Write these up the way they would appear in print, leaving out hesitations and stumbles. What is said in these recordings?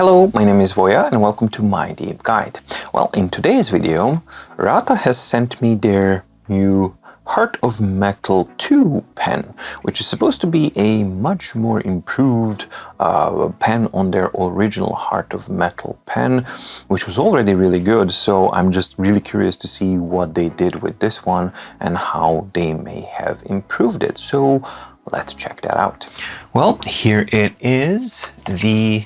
Hello, my name is Voya and welcome to My Deep Guide. Well, in today's video, Ratta has sent me their new Heart of Metal 2 pen, which is supposed to be a much more improved pen on their original Heart of Metal pen, which was already really good. So I'm just really curious to see what they did with this one and how they may have improved it. So let's check that out. Well, here it is, the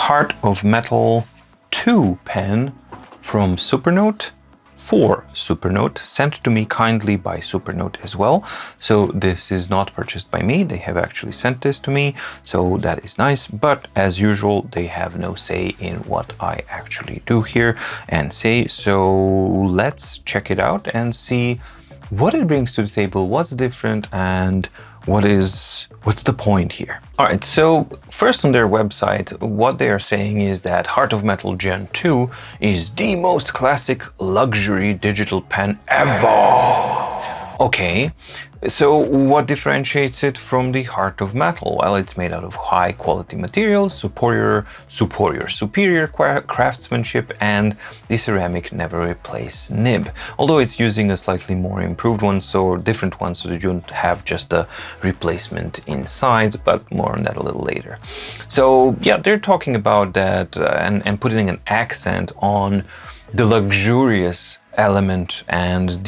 Heart of Metal 2 pen from Supernote for Supernote, sent to me kindly by Supernote as well. So this is not purchased by me, they have actually sent this to me, so that is nice. But as usual, they have no say in what I actually do here and say. So let's check it out and see what it brings to the table, what's different, and what's the point here? All right, so first on their website, what they are saying is that Heart of Metal Gen 2 is the most classic luxury digital pen ever. Okay, so what differentiates it from the Heart of Metal? Well, it's made out of high quality materials, superior craftsmanship, and the ceramic never replace nib. Although it's using a slightly more improved one, so different one, so that you don't have just a replacement inside, but more on that a little later. So yeah, they're talking about that and putting an accent on the luxurious element and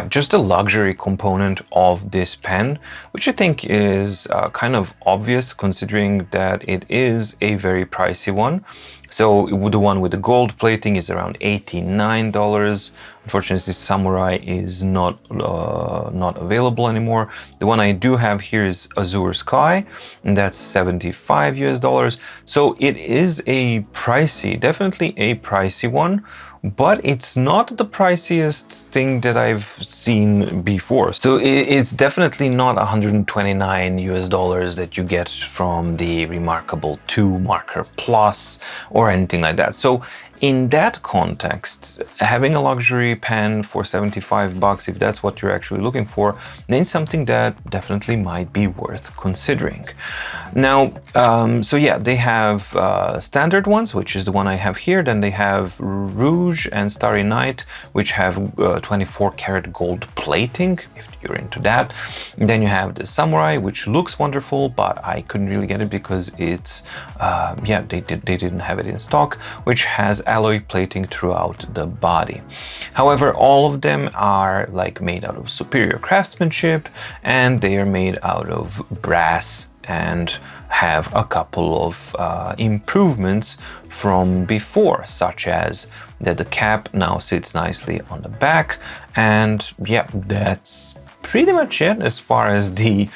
just the luxury component of this pen, which I think is kind of obvious considering that it is a very pricey one. So the one with the gold plating is around $89. Unfortunately, Samurai is not available anymore. The one I do have here is Azure Sky, and that's $75 US. So it is definitely a pricey one, but it's not the priciest thing that I've seen before. So it's definitely not $129 US that you get from the Remarkable 2 Marker Plus or anything like that. So in that context, having a luxury pen for $75, if that's what you're actually looking for, then it's something that definitely might be worth considering. Now, so yeah, they have standard ones, which is the one I have here. Then they have Rouge and Starry Night, which have 24 karat gold plating, if you're into that. And then you have the Samurai, which looks wonderful, but I couldn't really get it because it's, they didn't have it in stock, which has alloy plating throughout the body. However, all of them are made out of superior craftsmanship, and they are made out of brass and have a couple of improvements from before, such as that the cap now sits nicely on the back, and yeah, that's pretty much it as far as the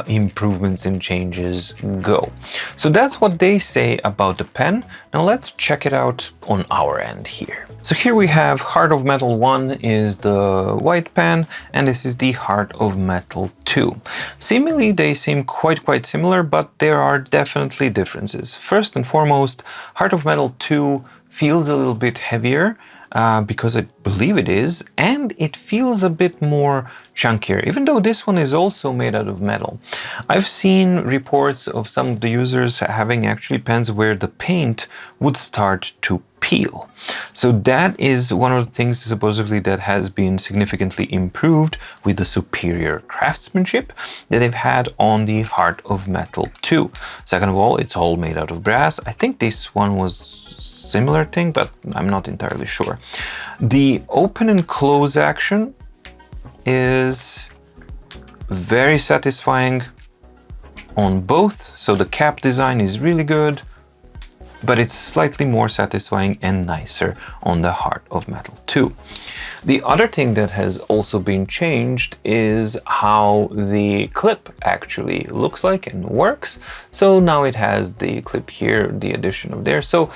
improvements and changes go. So that's what they say about the pen. Now let's check it out on our end here. So here we have Heart of Metal 1 is the white pen, and this is the Heart of Metal 2. Seemingly they seem quite similar, but there are definitely differences. First and foremost, Heart of Metal 2 feels a little bit heavier, because I believe it is, and it feels a bit more chunkier, even though this one is also made out of metal. I've seen reports of some of the users having actually pens where the paint would start to peel. So that is one of the things supposedly that has been significantly improved with the superior craftsmanship that they've had on the Heart of Metal 2. Second of all, it's all made out of brass. I think this one was similar thing, but I'm not entirely sure. The open and close action is very satisfying on both. So the cap design is really good, but it's slightly more satisfying and nicer on the Heart of Metal 2. The other thing that has also been changed is how the clip actually looks like and works. So now it has the clip here, the addition of there. So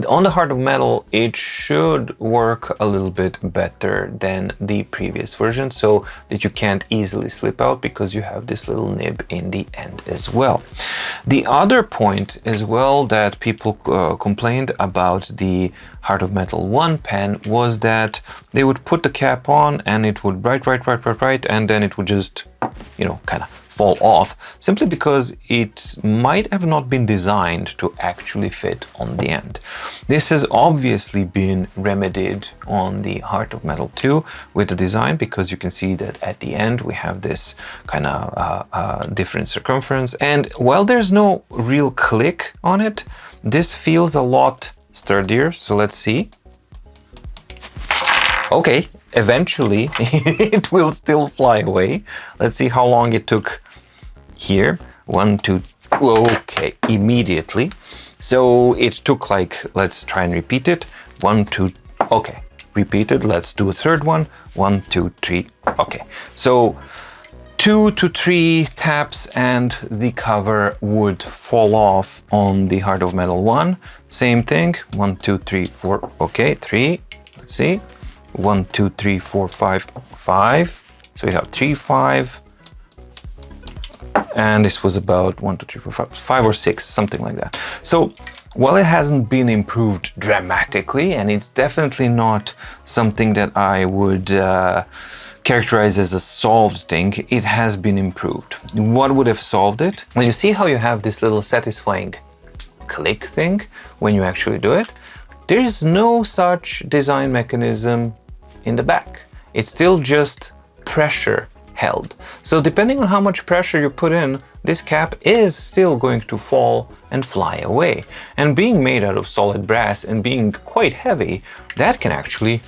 on the Heart of Metal, it should work a little bit better than the previous version, so that you can't easily slip out because you have this little nib in the end as well. The other point as well that people complained about the Heart of Metal 1 pen was that they would put the cap on and it would write, and then it would just, kind of fall off, simply because it might have not been designed to actually fit on the end. This has obviously been remedied on the Heart of Metal 2 with the design, because you can see that at the end we have this kind of different circumference, and while there's no real click on it, this feels a lot sturdier. So let's see. Okay, eventually it will still fly away. Let's see how long it took here. 1, 2, okay, immediately. So it took like, let's try and repeat it. 1, 2, okay, repeated. Let's do a third one. 1, 2, 3, okay. So 2 to 3 taps and the cover would fall off on the Heart of Metal 1. Same thing. 1, 2, 3, 4, okay, 3, let's see. 1, 2, 3, 4, 5, 5. So we have 3, 5. And this was about 1, 2, 3, 4, 5, 5 or 6, something like that. So while it hasn't been improved dramatically, and it's definitely not something that I would characterize as a solved thing, it has been improved. What would have solved it? Well, you see how you have this little satisfying click thing when you actually do it? There is no such design mechanism in the back. It's still just pressure held. So depending on how much pressure you put in, this cap is still going to fall and fly away. And being made out of solid brass and being quite heavy, that can actually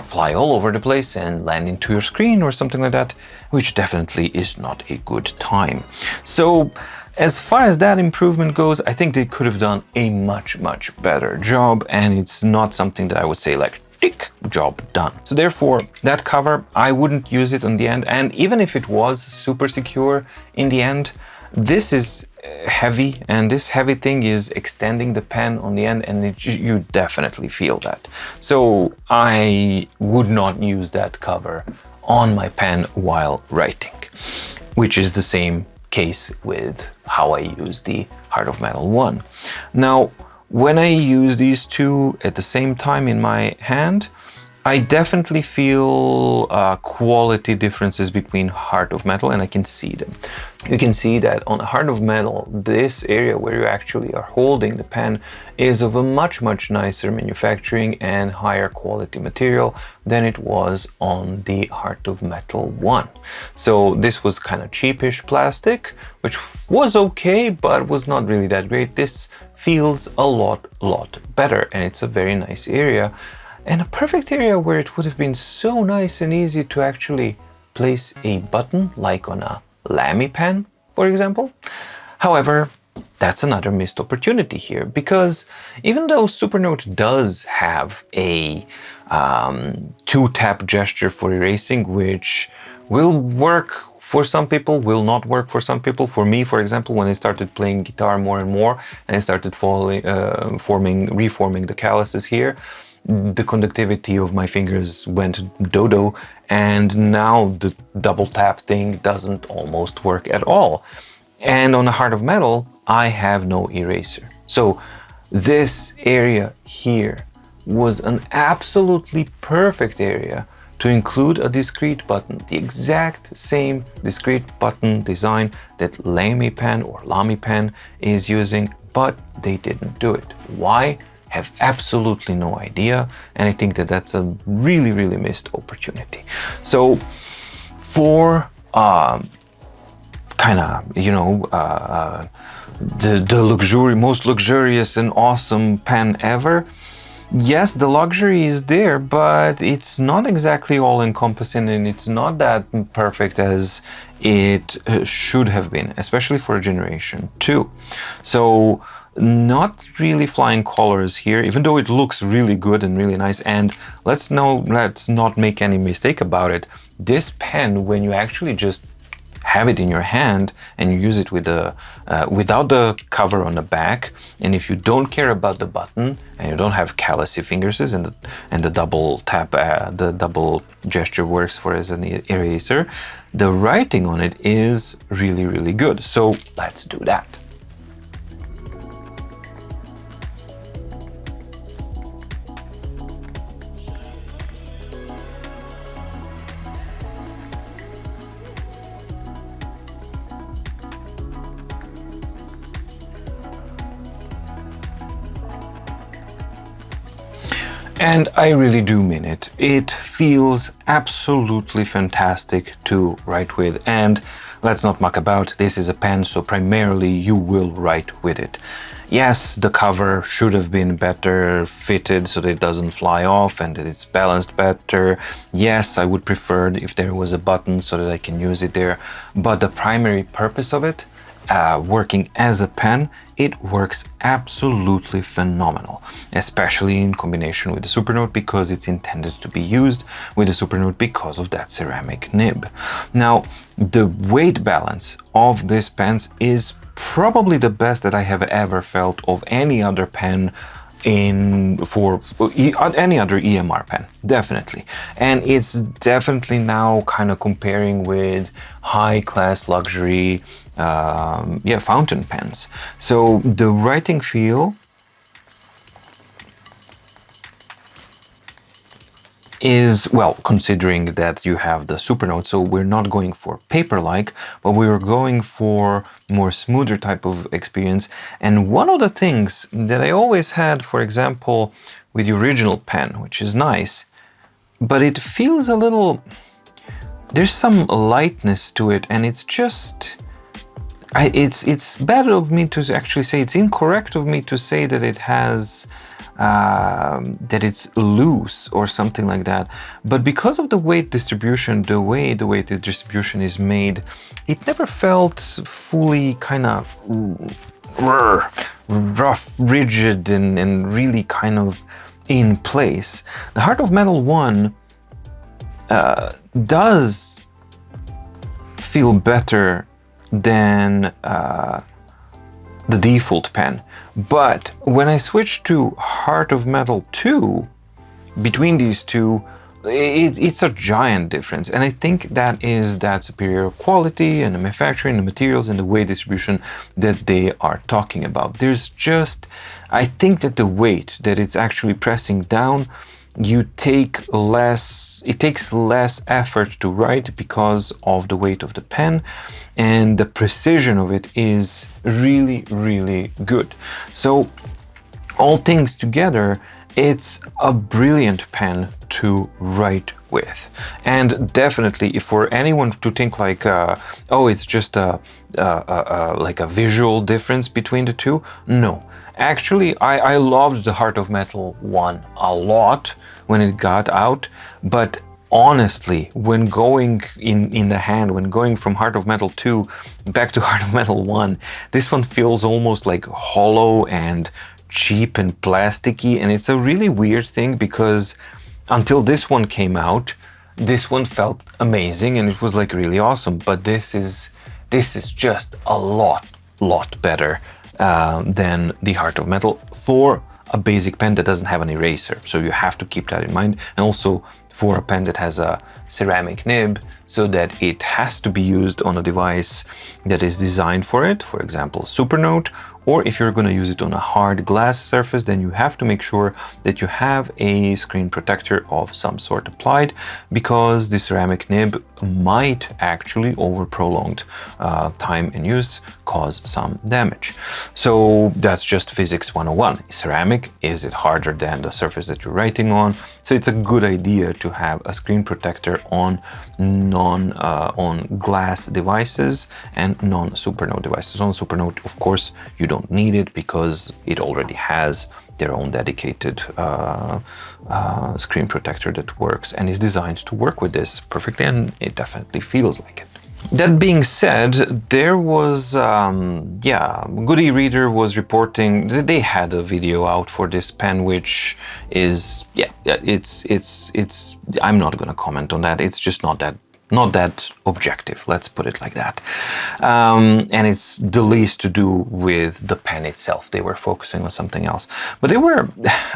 fly all over the place and land into your screen or something like that, which definitely is not a good time. So as far as that improvement goes, I think they could have done a much better job, and it's not something that I would say like, tick, job done. So therefore, that cover, I wouldn't use it on the end, and even if it was super secure in the end, this is heavy, and this heavy thing is extending the pen on the end, and you definitely feel that. So I would not use that cover on my pen while writing, which is the same case with how I use the Heart of Metal 1. Now, when I use these two at the same time in my hand, I definitely feel quality differences between Heart of Metal, and I can see them. You can see that on Heart of Metal, this area where you actually are holding the pen is of a much nicer manufacturing and higher quality material than it was on the Heart of Metal 1. So this was kind of cheapish plastic, which was okay, but was not really that great. This feels a lot better, and it's a very nice area. And a perfect area where it would have been so nice and easy to actually place a button, like on a Lamy pen, for example. However, that's another missed opportunity here, because even though Supernote does have a 2-tap gesture for erasing, which will work for some people, will not work for some people. For me, for example, when I started playing guitar more and more, and I started reforming the calluses here, the conductivity of my fingers went dodo, and now the double tap thing doesn't almost work at all. And on the Heart of Metal, I have no eraser. So this area here was an absolutely perfect area to include a discrete button, the exact same discrete button design that Lamy pen or Lamy pen is using, but they didn't do it. Why? Have absolutely no idea, and I think that that's a really missed opportunity. So for kind of, you know, the most luxurious and awesome pen ever, yes, the luxury is there, but it's not exactly all encompassing, and it's not that perfect as it should have been, especially for Generation 2. So not really flying colors here, even though it looks really good and really nice. And let's not make any mistake about it. This pen, when you actually just have it in your hand and you use it with without the cover on the back, and if you don't care about the button and you don't have callousy fingers, and the double tap, the double gesture works for as an eraser, the writing on it is really good. So let's do that. And I really do mean it. It feels absolutely fantastic to write with, and let's not muck about, this is a pen, so primarily you will write with it. Yes, the cover should have been better fitted so that it doesn't fly off and that it's balanced better. Yes, I would prefer if there was a button so that I can use it there, but the primary purpose of it, working as a pen, it works absolutely phenomenal, especially in combination with the Supernote, because it's intended to be used with the Supernote because of that ceramic nib. Now, the weight balance of this pen is probably the best that I have ever felt of any other pen for any other EMR pen, definitely. And it's definitely now kind of comparing with high-class luxury fountain pens. So the writing feel is, well, considering that you have the Supernote, so we're not going for paper-like, but we are going for more smoother type of experience. And one of the things that I always had, for example, with the original pen, which is nice, but it feels a little, there's some lightness to it, and it's just, it's bad of me to actually say, it's incorrect of me to say that it has that it's loose or something like that, but because of the weight distribution, the way the weight distribution is made, it never felt fully kind of rough, rigid, and really kind of in place. The Heart of Metal 1 does feel better than the default pen. But when I switched to Heart of Metal 2, between these two, it's a giant difference. And I think that is that superior quality and the manufacturing, the materials, and the weight distribution that they are talking about. There's just, I think that the weight that it's actually pressing down, it takes less effort to write because of the weight of the pen, and the precision of it is really, really good. So all things together, it's a brilliant pen to write with. And definitely, if for anyone to think like, oh, it's just like a visual difference between the two, no. Actually, I loved the Heart of Metal 1 a lot when it got out, but honestly, when going in the hand, when going from Heart of Metal 2 back to Heart of Metal 1, this one feels almost like hollow and cheap and plasticky, and it's a really weird thing because until this one came out, this one felt amazing and it was like really awesome, but this is just a lot better than the Heart of Metal for a basic pen that doesn't have an eraser. So you have to keep that in mind. And also for a pen that has a ceramic nib, so that it has to be used on a device that is designed for it, for example, Supernote, or if you're going to use it on a hard glass surface, then you have to make sure that you have a screen protector of some sort applied, because the ceramic nib might actually, over prolonged time and use, cause some damage. So that's just physics 101. Ceramic, is it harder than the surface that you're writing on? So it's a good idea to have a screen protector on on glass devices and non-Supernote devices. On Supernote, of course, you don't need it because it already has their own dedicated screen protector that works and is designed to work with this perfectly, and it definitely feels like it. That being said, there was, Good e-Reader was reporting that they had a video out for this pen, which is, it's, I'm not going to comment on that. It's just not that objective, let's put it like that. And it's the least to do with the pen itself. They were focusing on something else. But they were,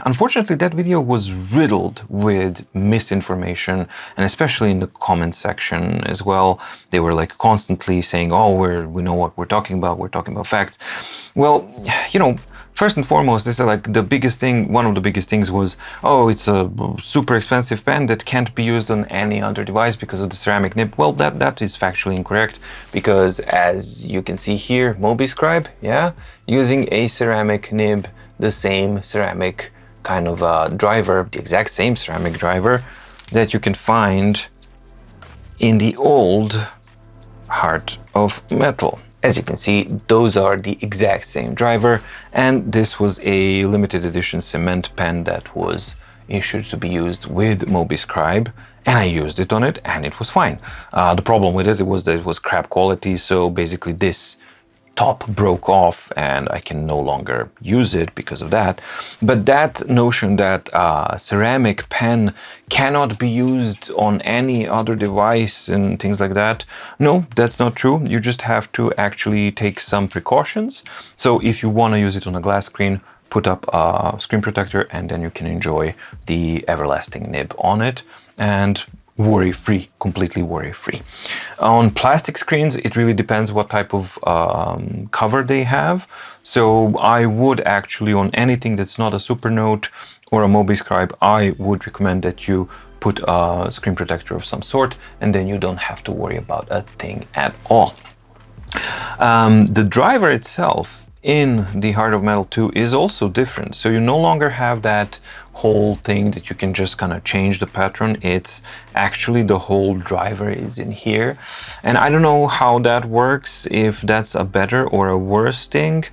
unfortunately, that video was riddled with misinformation, and especially in the comment section as well. They were like constantly saying, oh, we know what we're talking about facts. Well, you know, first and foremost, this is like the biggest thing, one of the biggest things was, oh, it's a super expensive pen that can't be used on any other device because of the ceramic nib. Well, that is factually incorrect, because as you can see here, MobiScribe, yeah, using a ceramic nib, the same ceramic kind of driver, the exact same ceramic driver that you can find in the old Heart of Metal. As you can see, those are the exact same driver, and this was a limited edition cement pen that was issued to be used with MobiScribe, and I used it on it and it was fine. The problem with it was that it was crap quality, so basically this top broke off and I can no longer use it because of that. But that notion that ceramic pen cannot be used on any other device and things like that, no, that's not true. You just have to actually take some precautions. So if you want to use it on a glass screen, put up a screen protector and then you can enjoy the everlasting nib on it and worry-free, completely worry-free. On plastic screens, it really depends what type of cover they have. So I would actually, on anything that's not a Supernote or a MobiScribe, I would recommend that you put a screen protector of some sort, and then you don't have to worry about a thing at all. The driver itself in the Heart of Metal 2 is also different. So you no longer have that whole thing that you can just kind of change the pattern. It's actually the whole driver is in here. And I don't know how that works, if that's a better or a worse thing.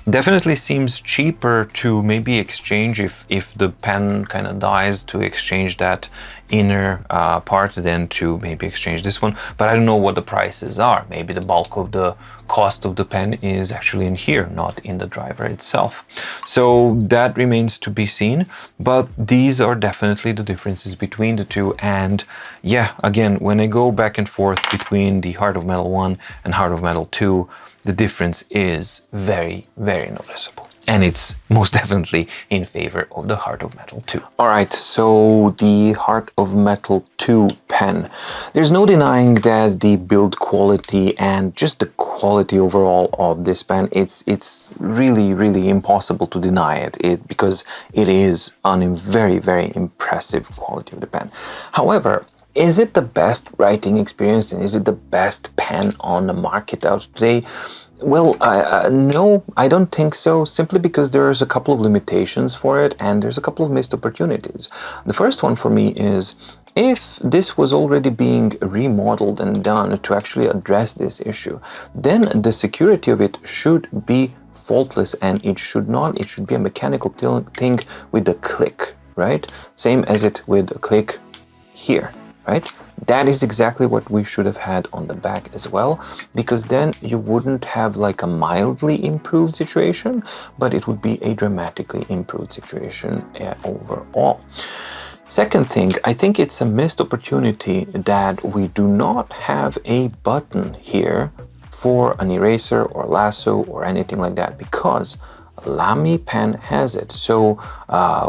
Definitely seems cheaper to maybe exchange if the pen kind of dies, to exchange that inner part than to maybe exchange this one. But I don't know what the prices are. Maybe the bulk of the cost of the pen is actually in here, not in the driver itself. So that remains to be seen. But these are definitely the differences between the two. And yeah, again, when I go back and forth between the Heart of Metal 1 and Heart of Metal 2, the difference is very, very noticeable. And it's most definitely in favor of the Heart of Metal 2. All right, so the Heart of Metal 2 pen. There's no denying that the build quality and just the quality overall of this pen, it's really, really impossible to deny it because it is a very, very impressive quality of the pen. However, is it the best writing experience and is it the best pen on the market out today? Well, no, I don't think so, simply because there's a couple of limitations for it and there's a couple of missed opportunities. The first one for me is, if this was already being remodeled and done to actually address this issue, then the security of it should be faultless and it should be a mechanical thing with a click, right? Same as it with a click here, right? That is exactly what we should have had on the back as well, because then you wouldn't have like a mildly improved situation, but it would be a dramatically improved situation overall. Second thing, I think it's a missed opportunity that we do not have a button here for an eraser or lasso or anything like that, because Lamy pen has it. So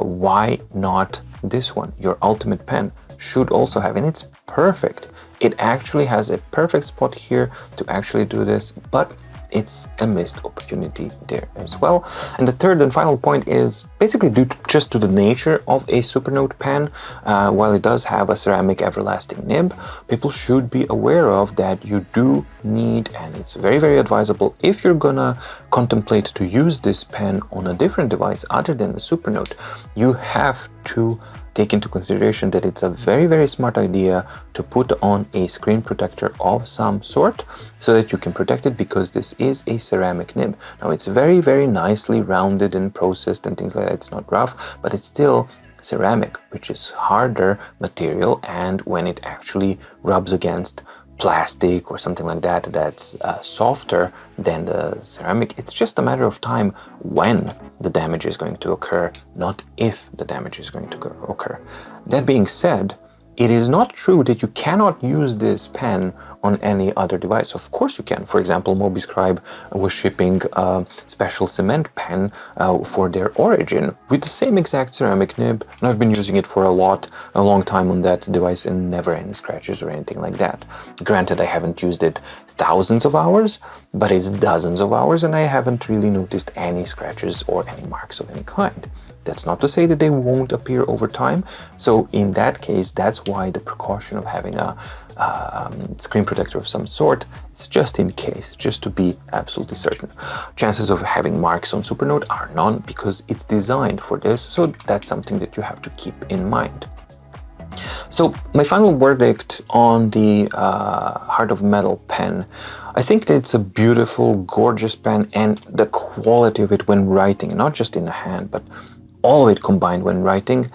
why not this one? Your ultimate pen should also have, and it's perfect. It actually has a perfect spot here to actually do this, but it's a missed opportunity there as well. And the third and final point is basically due just to the nature of a Supernote pen. While it does have a ceramic everlasting nib, people should be aware of that you do need, and it's very, very advisable if you're gonna contemplate to use this pen on a different device other than the Supernote, you have to take into consideration that it's a very, very smart idea to put on a screen protector of some sort so that you can protect it, because this is a ceramic nib. Now, it's very, very nicely rounded and processed and things like that. It's not rough, but it's still ceramic, which is harder material, and when it actually rubs against plastic or something like that that's softer than the ceramic, it's just a matter of time when the damage is going to occur, not if the damage is going to occur. That being said, it is not true that you cannot use this pen on any other device. Of course you can. For example, MobiScribe was shipping a special cement pen for their Origin with the same exact ceramic nib, and I've been using it for a long time on that device and never any scratches or anything like that. Granted, I haven't used it thousands of hours, but it's dozens of hours and I haven't really noticed any scratches or any marks of any kind. That's not to say that they won't appear over time. So in that case, that's why the precaution of having a screen protector of some sort. It's just in case, just to be absolutely certain. Chances of having marks on Supernote are none because it's designed for this, so that's something that you have to keep in mind. So my final verdict on the Heart of Metal pen, I think that it's a beautiful, gorgeous pen, and the quality of it when writing, not just in the hand, but all of it combined when writing,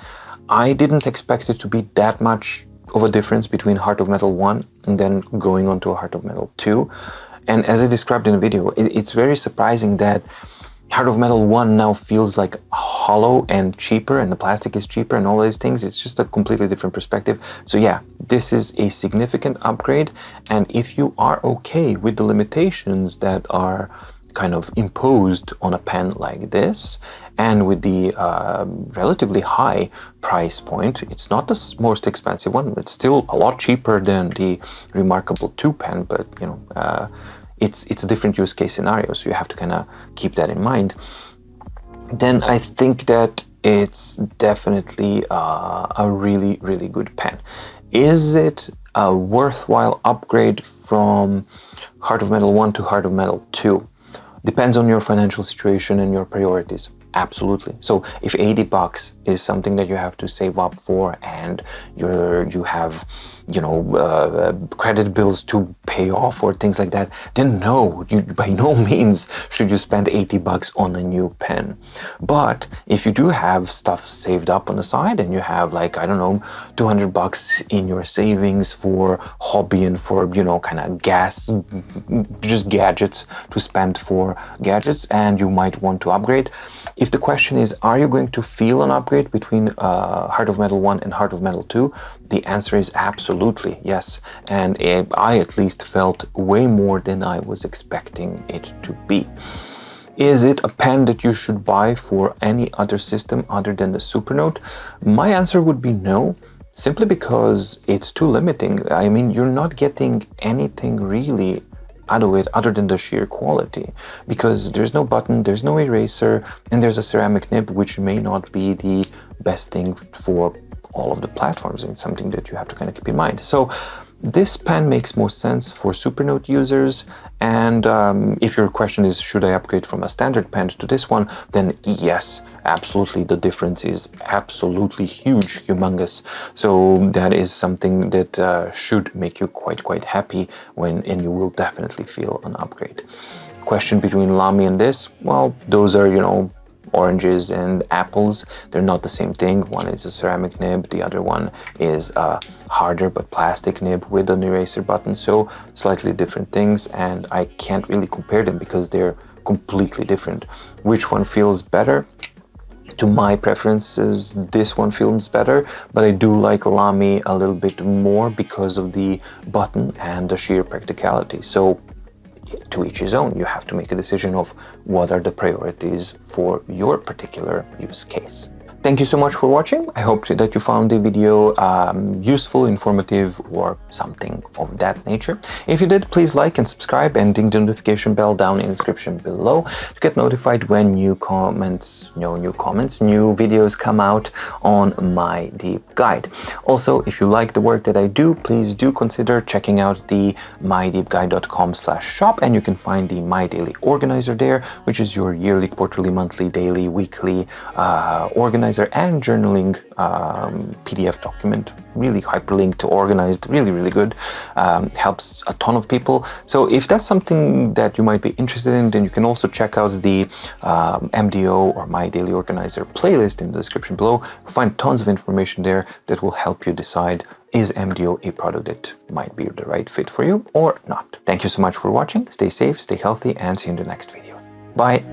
I didn't expect it to be that much of a difference between Heart of Metal 1 and then going on to a Heart of Metal 2. And as I described in the video, it's very surprising that Heart of Metal 1 now feels like hollow and cheaper, and the plastic is cheaper and all these things. It's just a completely different perspective. So yeah, this is a significant upgrade, and if you are okay with the limitations that are kind of imposed on a pen like this, and with the relatively high price point, it's not the most expensive one. It's still a lot cheaper than the Remarkable 2 pen, but you know, it's a different use case scenario, so you have to kind of keep that in mind. Then I think that it's definitely a really, really good pen. Is it a worthwhile upgrade from Heart of Metal 1 to Heart of Metal 2? Depends on your financial situation and your priorities. Absolutely. So if 80 bucks is something that you have to save up for, and you have, you know, credit bills to pay off or things like that, then no, you by no means should you spend 80 bucks on a new pen. But if you do have stuff saved up on the side, and you have, like, I don't know, 200 bucks in your savings for hobby and for, you know, kind of just gadgets to spend for gadgets, and you might want to upgrade. If the question is, are you going to feel an upgrade between Heart of Metal 1 and Heart of Metal 2? The answer is absolutely yes. And I at least felt way more than I was expecting it to be. Is it a pen that you should buy for any other system other than the Supernote? My answer would be no, simply because it's too limiting. I mean, you're not getting anything really out of it other than the sheer quality, because there's no button, there's no eraser, and there's a ceramic nib, which may not be the best thing for all of the platforms, and it's something that you have to kind of keep in mind. So this pen makes more sense for Supernote users, and if your question is, should I upgrade from a standard pen to this one, then yes, absolutely, the difference is absolutely huge, humongous. So that is something that should make you quite happy and you will definitely feel an upgrade. Question between Lamy and this, well, those are, you know, oranges and apples. They're not the same thing. One is a ceramic nib, the other one is a harder but plastic nib with an eraser button, so slightly different things, and I can't really compare them because they're completely different. Which one feels better? To my preferences, this one feels better, but I do like Lamy a little bit more because of the button and the sheer practicality. So to each his own. You have to make a decision of what are the priorities for your particular use case. Thank you so much for watching. I hope that you found the video useful, informative, or something of that nature. If you did, please like and subscribe, and ding the notification bell down in the description below to get notified when new videos come out on my deep guide. Also, if you like the work that I do, please do consider checking out the mydeepguide.com/shop, and you can find the My Daily Organizer there, which is your yearly, quarterly, monthly, daily, weekly organizer and journaling PDF document, really hyperlinked, organized, really good. Helps a ton of people. So if that's something that you might be interested in, then you can also check out the MDO or My Daily Organizer playlist in the description below. You'll find tons of information there that will help you decide, is MDO a product that might be the right fit for you or not. Thank you so much for watching. Stay safe, stay healthy, and see you in the next video. Bye.